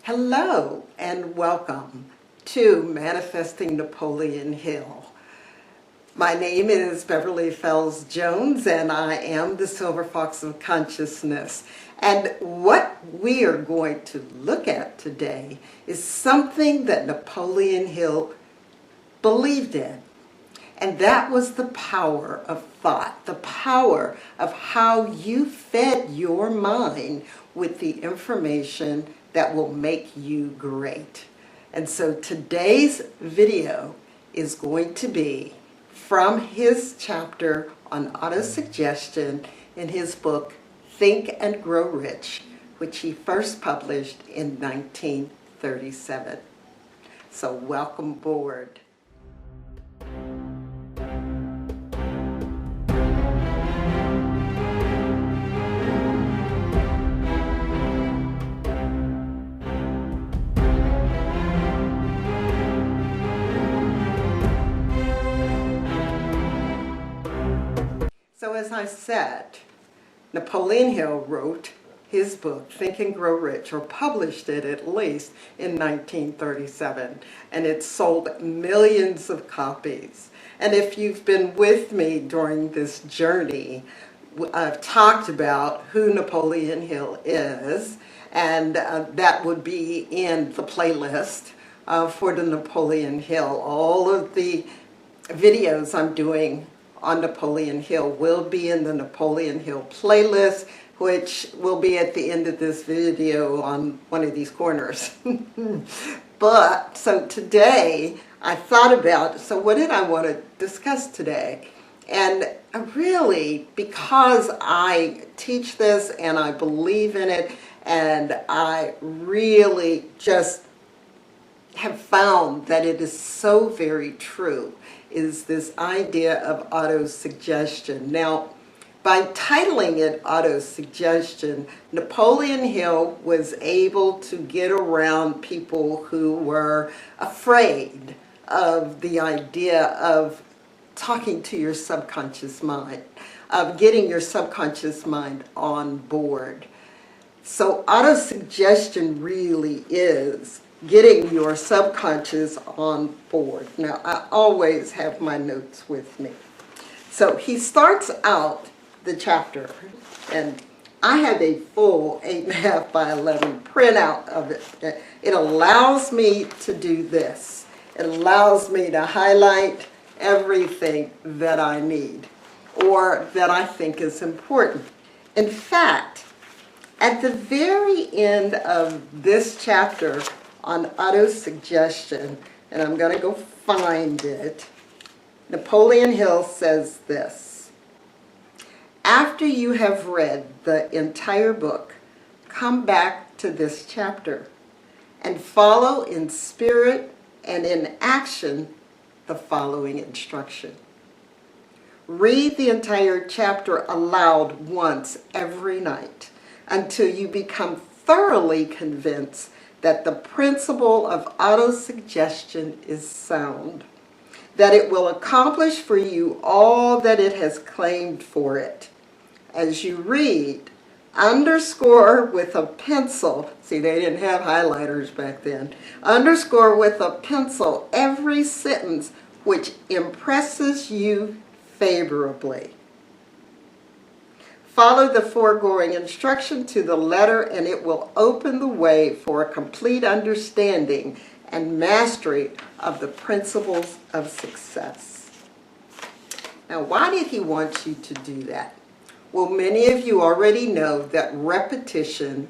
Hello and welcome to Manifesting Napoleon Hill. My name is Beverly Fells Jones and I am the Silver Fox of Consciousness. And what we are going to look at today is something that Napoleon Hill believed in. And that was the power of thought, the power of how you fed your mind with the information that will make you great. And so today's video is going to be from his chapter on autosuggestion in his book, Think and Grow Rich, which he first published in 1937. So welcome aboard. So as I said, Napoleon Hill wrote his book, Think and Grow Rich, or published it at least in 1937, and it sold millions of copies. And if you've been with me during this journey, I've talked about who Napoleon Hill is, and that would be in the playlist for the Napoleon Hill. All of the videos I'm doing on Napoleon Hill will be in the Napoleon Hill playlist, which will be at the end of this video on one of these corners. But so today I thought about, so what did I want to discuss today? And really, because I teach this and I believe in it, and I really just have found that it is so very true, is this idea of autosuggestion. Now, by titling it autosuggestion, Napoleon Hill was able to get around people who were afraid of the idea of talking to your subconscious mind, of getting your subconscious mind on board. So autosuggestion really is getting your subconscious on board. Now, I always have my notes with me. So he starts out the chapter, and I have a full 8.5 by 11 printout of it. It allows me to do this. It allows me to highlight everything that I need or that I think is important. In fact, at the very end of this chapter on autosuggestion, and I'm going to go find it, Napoleon Hill says this: after you have read the entire book, come back to this chapter and follow in spirit and in action the following instruction. Read the entire chapter aloud once every night until you become thoroughly convinced that the principle of autosuggestion is sound, that it will accomplish for you all that it has claimed for it. As you read, underscore with a pencil, see, they didn't have highlighters back then, underscore with a pencil every sentence which impresses you favorably. Follow the foregoing instruction to the letter, and it will open the way for a complete understanding and mastery of the principles of success. Now, why did he want you to do that? Well, many of you already know that repetition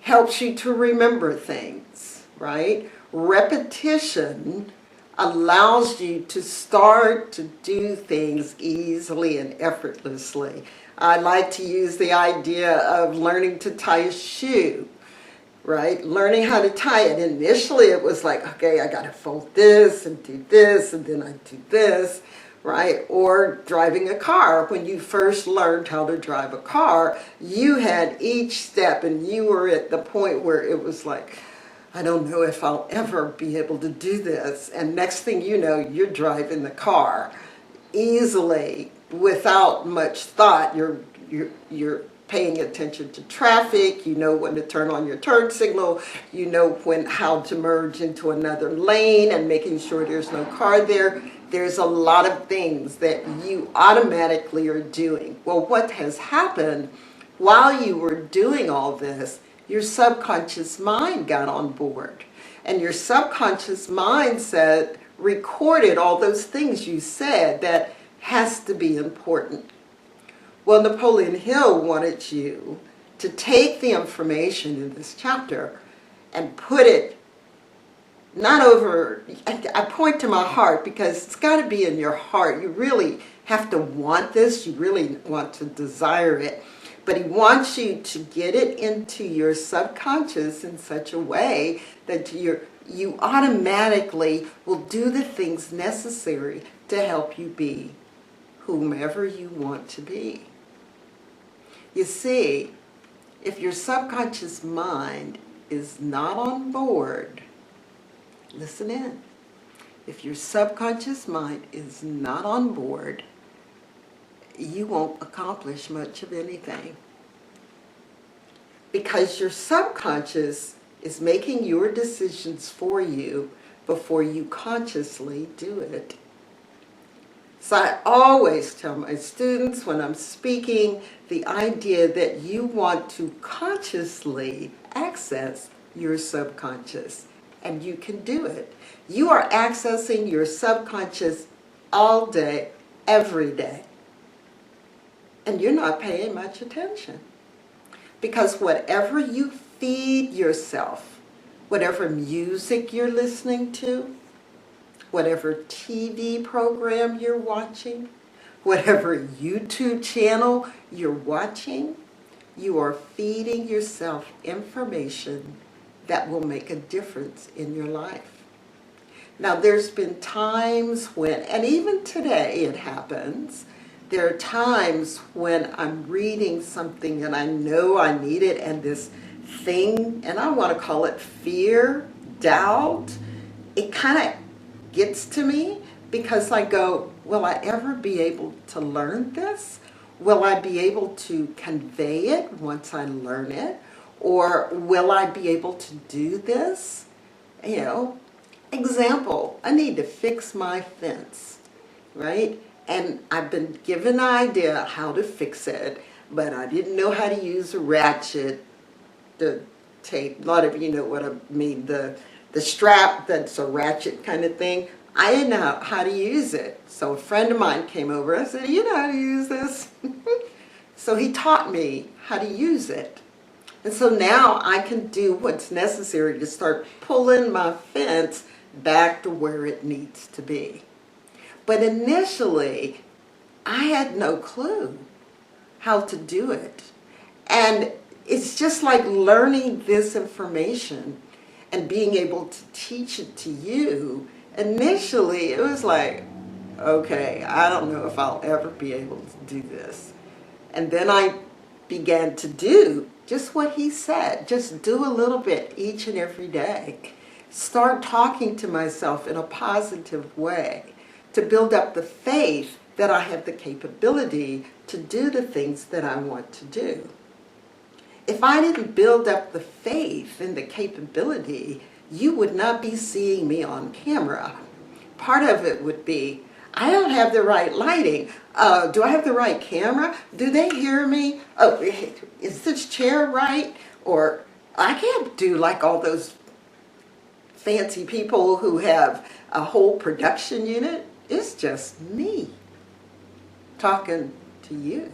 helps you to remember things, right? Repetition allows you to start to do things easily and effortlessly. I like to use the idea of learning to tie a shoe, right? Learning how to tie it. Initially, it was like, okay, I got to fold this and do this, and then I do this, right? Or driving a car. When you first learned how to drive a car, you had each step, and you were at the point where it was like, I don't know if I'll ever be able to do this. And next thing you know, you're driving the car easily, without much thought. You're paying attention to traffic, you know when to turn on your turn signal, you know how to merge into another lane and making sure there's no car there. There's a lot of things that you automatically are doing. Well, what has happened while you were doing all this, your subconscious mind got on board. And your subconscious mind recorded all those things you said that has to be important. Well, Napoleon Hill wanted you to take the information in this chapter and put it not over, I point to my heart because it's got to be in your heart. You really have to want this. You really want to desire it. But he wants you to get it into your subconscious in such a way that you automatically will do the things necessary to help you be whomever you want to be. You see, if your subconscious mind is not on board, listen in. If your subconscious mind is not on board, you won't accomplish much of anything. Because your subconscious is making your decisions for you before you consciously do it. So I always tell my students when I'm speaking the idea that you want to consciously access your subconscious, and you can do it. You are accessing your subconscious all day, every day. And you're not paying much attention. Because whatever you feed yourself, whatever music you're listening to, whatever TV program you're watching, whatever YouTube channel you're watching, you are feeding yourself information that will make a difference in your life. Now, there's been times when, and even today it happens, there are times when I'm reading something and I know I need it, and this thing, and I want to call it fear, doubt, it kind of gets to me because I go, will I ever be able to learn this? Will I be able to convey it once I learn it? Or will I be able to do this? You know, example, I need to fix my fence, right? And I've been given an idea how to fix it, but I didn't know how to use a ratchet, the tape. A lot of you know what I mean, the strap that's a ratchet kind of thing. I didn't know how to use it. So a friend of mine came over. I said, you know how to use this? So he taught me how to use it. And so now I can do what's necessary to start pulling my fence back to where it needs to be. But initially, I had no clue how to do it. And it's just like learning this information and being able to teach it to you. Initially, it was like, okay, I don't know if I'll ever be able to do this. And then I began to do just what he said. Just do a little bit each and every day. Start talking to myself in a positive way to build up the faith that I have the capability to do the things that I want to do. If I didn't build up the faith and the capability, you would not be seeing me on camera. Part of it would be, I don't have the right lighting. Do I have the right camera? Do they hear me? Oh, is this chair right? Or I can't do like all those fancy people who have a whole production unit. It's just me talking to you.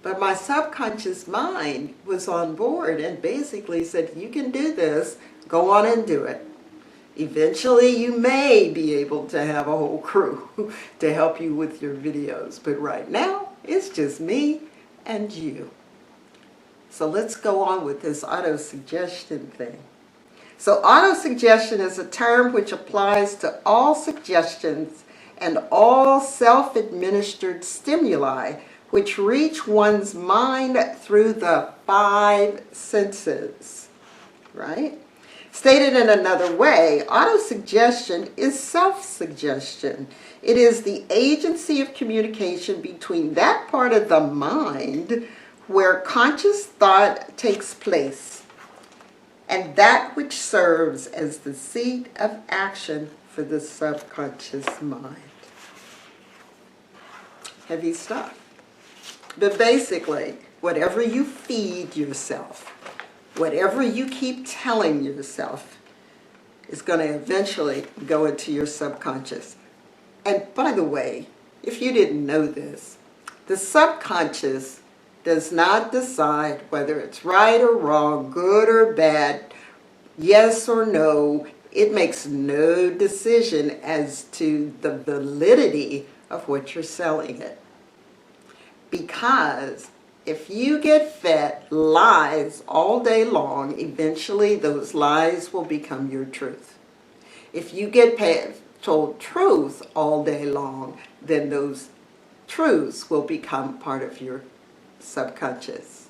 But my subconscious mind was on board and basically said, you can do this, go on and do it. Eventually you may be able to have a whole crew to help you with your videos, but right now it's just me and you. So let's go on with this auto-suggestion thing. So auto-suggestion is a term which applies to all suggestions and all self-administered stimuli which reach one's mind through the 5 senses, right? Stated in another way, autosuggestion is self-suggestion. It is the agency of communication between that part of the mind where conscious thought takes place and that which serves as the seat of action for the subconscious mind. Heavy stuff. But basically, whatever you feed yourself, whatever you keep telling yourself, is going to eventually go into your subconscious. And by the way, if you didn't know this, the subconscious does not decide whether it's right or wrong, good or bad, yes or no. It makes no decision as to the validity of what you're selling it. Because if you get fed lies all day long, eventually those lies will become your truth. If you get told truth all day long, then those truths will become part of your subconscious.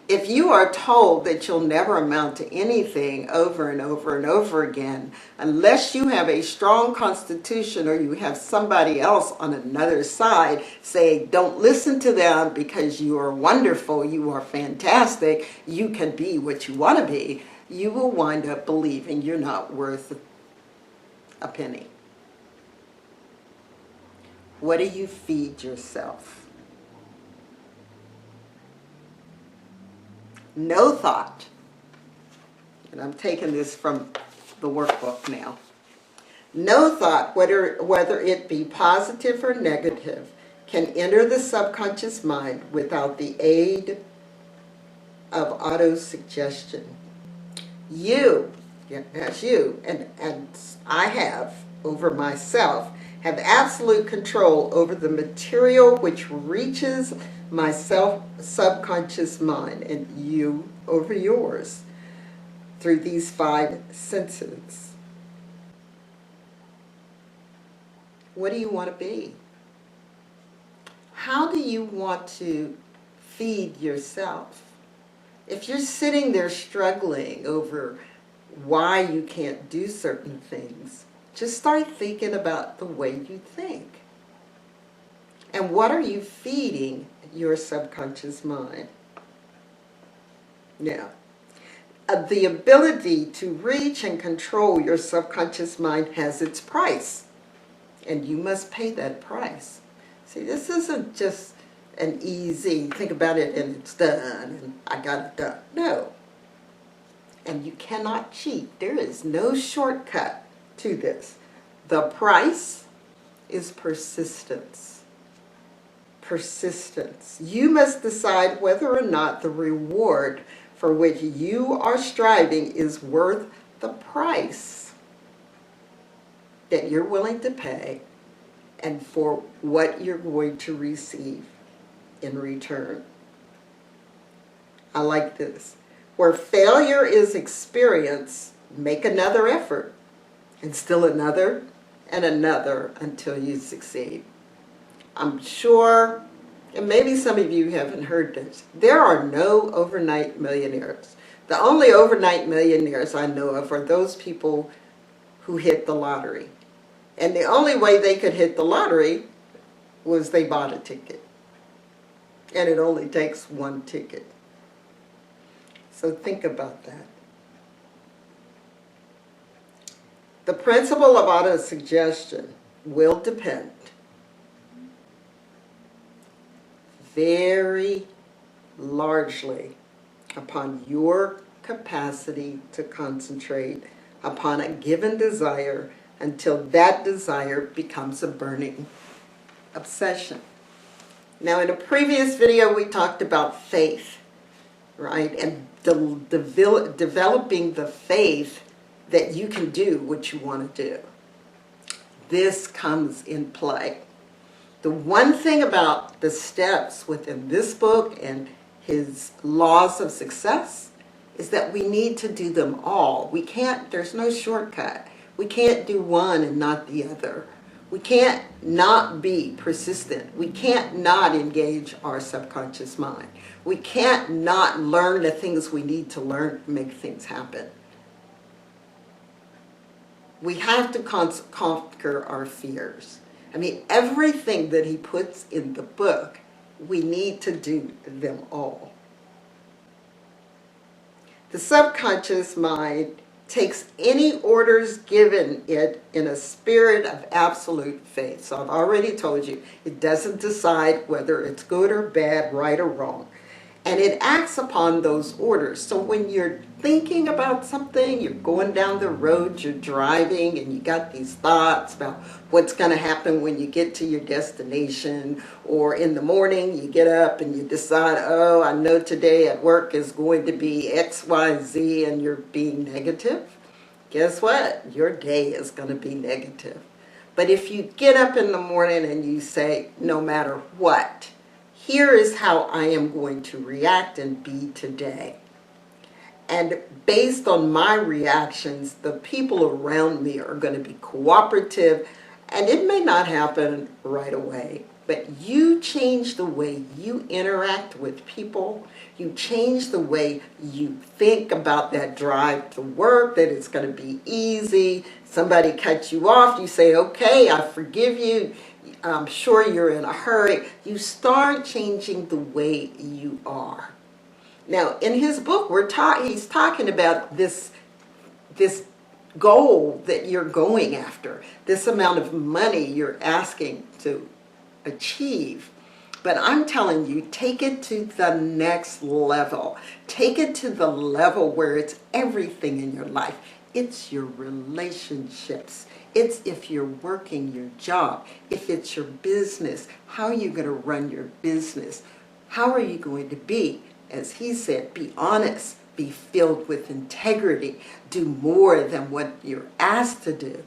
If you are told that you'll never amount to anything over and over and over again, unless you have a strong constitution or you have somebody else on another side say, don't listen to them because you are wonderful, you are fantastic, you can be what you want to be, you will wind up believing you're not worth a penny. What do you feed yourself? No thought, and I'm taking this from the workbook now, no thought, whether it be positive or negative, can enter the subconscious mind without the aid of autosuggestion. You, as you, and I have over myself, have absolute control over the material which reaches my subconscious mind, and you over yours through these 5 senses. What do you want to be? How do you want to feed yourself? If you're sitting there struggling over why you can't do certain things, just start thinking about the way you think. And what are you feeding your subconscious mind? Now, the ability to reach and control your subconscious mind has its price, and you must pay that price. See, this isn't just an easy, think about it and it's done, and I got it done. No. And you cannot cheat. There is no shortcut to this. The price is persistence. Persistence. You must decide whether or not the reward for which you are striving is worth the price that you're willing to pay and for what you're going to receive in return. I like this. Where failure is experienced, make another effort, and still another and another until you succeed. I'm sure, and maybe some of you haven't heard this, there are no overnight millionaires. The only overnight millionaires I know of are those people who hit the lottery. And the only way they could hit the lottery was they bought a ticket. And it only takes one ticket. So think about that. The principle of autosuggestion will depend very largely upon your capacity to concentrate upon a given desire until that desire becomes a burning obsession. Now, in a previous video, we talked about faith, right? And developing the faith that you can do what you want to do. This comes in play. The one thing about the steps within this book and his laws of success is that we need to do them all. We can't, there's no shortcut. We can't do one and not the other. We can't not be persistent. We can't not engage our subconscious mind. We can't not learn the things we need to learn to make things happen. We have to conquer our fears. I mean, everything that he puts in the book, we need to do them all. The subconscious mind takes any orders given it in a spirit of absolute faith. So I've already told you, it doesn't decide whether it's good or bad, right or wrong. And it acts upon those orders. So when you're thinking about something, you're going down the road, you're driving, and you got these thoughts about what's going to happen when you get to your destination, or in the morning you get up and you decide, oh, I know today at work is going to be X, Y, Z, and you're being negative. Guess what? Your day is going to be negative. But if you get up in the morning and you say, no matter what, here is how I am going to react and be today. And based on my reactions, the people around me are going to be cooperative, and it may not happen right away, but you change the way you interact with people. You change the way you think about that drive to work, that it's going to be easy. Somebody cuts you off, you say, okay, I forgive you. I'm sure you're in a hurry. You start changing the way you are. Now, in his book, he's talking about this goal that you're going after, this amount of money you're asking to achieve. But I'm telling you, take it to the next level. Take it to the level where it's everything in your life. It's your relationships. It's if you're working your job. If it's your business, how are you going to run your business? How are you going to be? As he said, be honest, be filled with integrity, do more than what you're asked to do.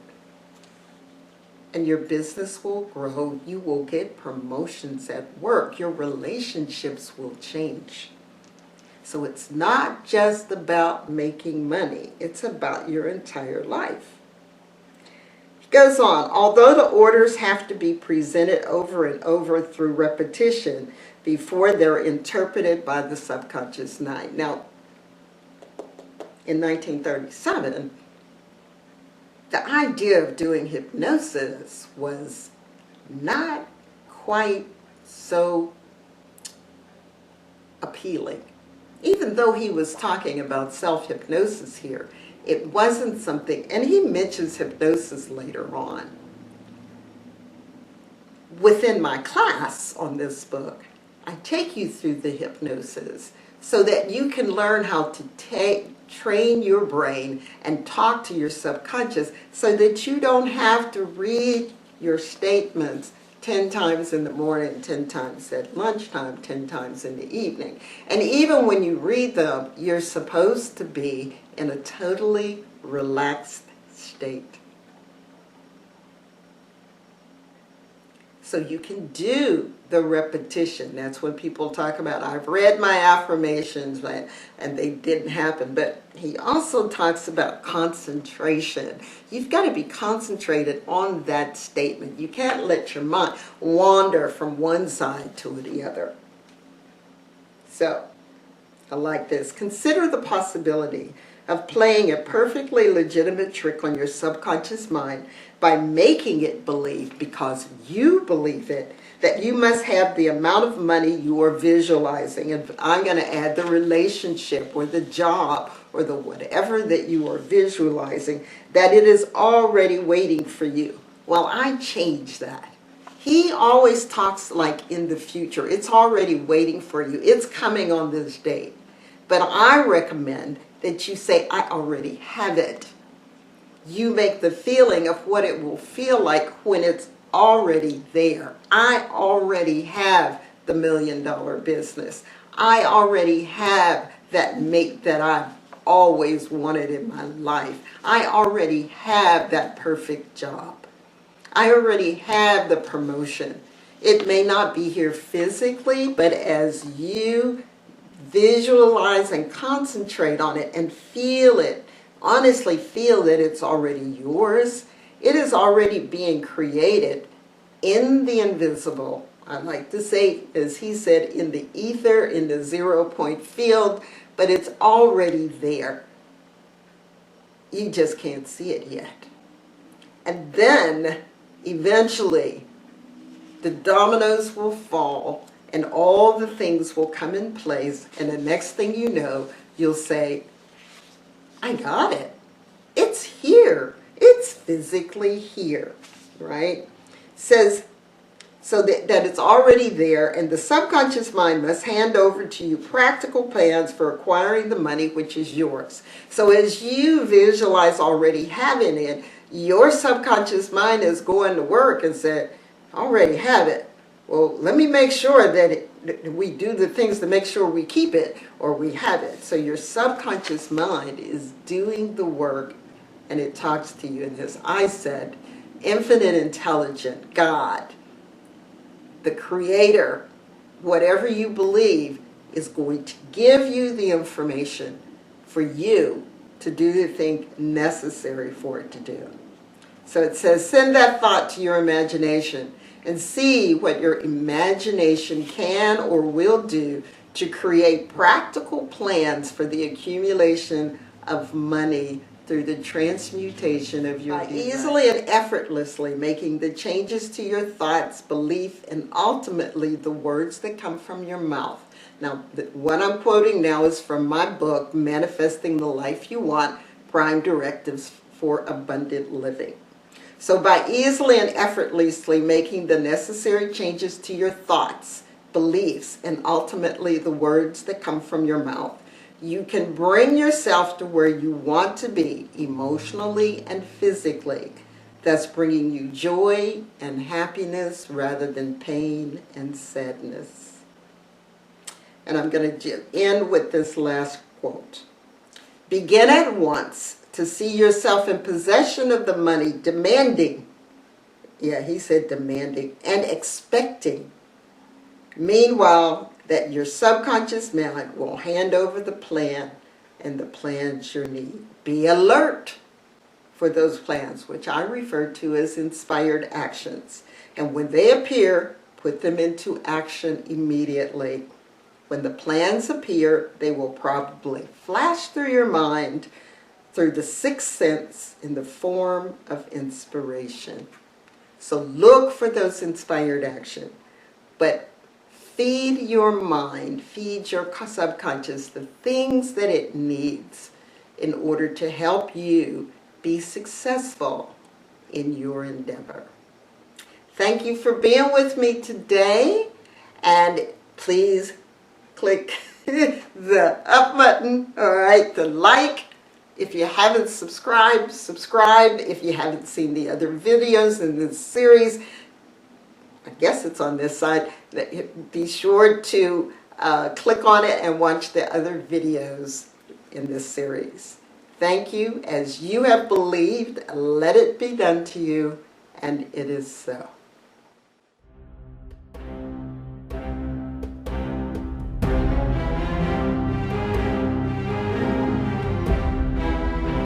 And your business will grow. You will get promotions at work. Your relationships will change. So it's not just about making money. It's about your entire life. He goes on, although the orders have to be presented over and over through repetition before they're interpreted by the subconscious mind. Now, in 1937, the idea of doing hypnosis was not quite so appealing. Even though he was talking about self-hypnosis here, it wasn't something, and he mentions hypnosis later on. Within my class on this book, I take you through the hypnosis so that you can learn how to train your brain and talk to your subconscious so that you don't have to read your statements 10 times in the morning, 10 times at lunchtime, 10 times in the evening. And even when you read them, you're supposed to be in a totally relaxed state. So you can do the repetition. That's when people talk about, I've read my affirmations and they didn't happen. But he also talks about concentration. You've got to be concentrated on that statement. You can't let your mind wander from one side to the other. So, I like this. Consider the possibility of playing a perfectly legitimate trick on your subconscious mind by making it believe, because you believe it, that you must have the amount of money you are visualizing. And I'm going to add the relationship or the job or the whatever that you are visualizing, that it is already waiting for you. Well, I changed that. He always talks like in the future. It's already waiting for you. It's coming on this date. But I recommend that you say, I already have it. You make the feeling of what it will feel like when it's already there. I already have the $1 million business. I already have that mate that I've always wanted in my life. I already have that perfect job. I already have the promotion. It may not be here physically, but as you visualize and concentrate on it and feel it, honestly feel that it's already yours, it is already being created in the invisible. I like to say, as he said, in the ether, in the 0-point field, but it's already there. You just can't see it yet. And then eventually the dominoes will fall and all the things will come in place, and the next thing you know, you'll say, I got it. It's here. It's physically here, right? Says, so that it's already there, and the subconscious mind must hand over to you practical plans for acquiring the money which is yours. So as you visualize already having it, your subconscious mind is going to work and said, I already have it. Well, let me make sure that we do the things to make sure we keep it or we have it. So your subconscious mind is doing the work, and it talks to you. And as I said, infinite intelligent God, the creator, whatever you believe, is going to give you the information for you to do the thing necessary for it to do. So it says, send that thought to your imagination and see what your imagination can or will do to create practical plans for the accumulation of money through the transmutation of your desire. Easily and effortlessly making the changes to your thoughts, belief, and ultimately the words that come from your mouth. Now, what I'm quoting now is from my book, Manifesting the Life You Want, Prime Directives for Abundant Living. So by easily and effortlessly making the necessary changes to your thoughts, beliefs, and ultimately the words that come from your mouth, you can bring yourself to where you want to be emotionally and physically, thus bringing you joy and happiness rather than pain and sadness. And I'm going to end with this last quote. Begin at once to see yourself in possession of the money, demanding, yeah, he said demanding, and expecting. Meanwhile, that your subconscious mind will hand over the plan and the plans you need. Be alert for those plans, which I refer to as inspired actions. And when they appear, put them into action immediately. When the plans appear, they will probably flash through your mind through the sixth sense in the form of inspiration. So look for those inspired actions. But feed your mind, feed your subconscious the things that it needs in order to help you be successful in your endeavor. Thank you for being with me today, and please click the up button, all right, the like. If you haven't subscribed, subscribe. If you haven't seen the other videos in this series, I guess it's on this side, be sure to click on it and watch the other videos in this series. Thank you. As you have believed, let it be done to you, and it is so.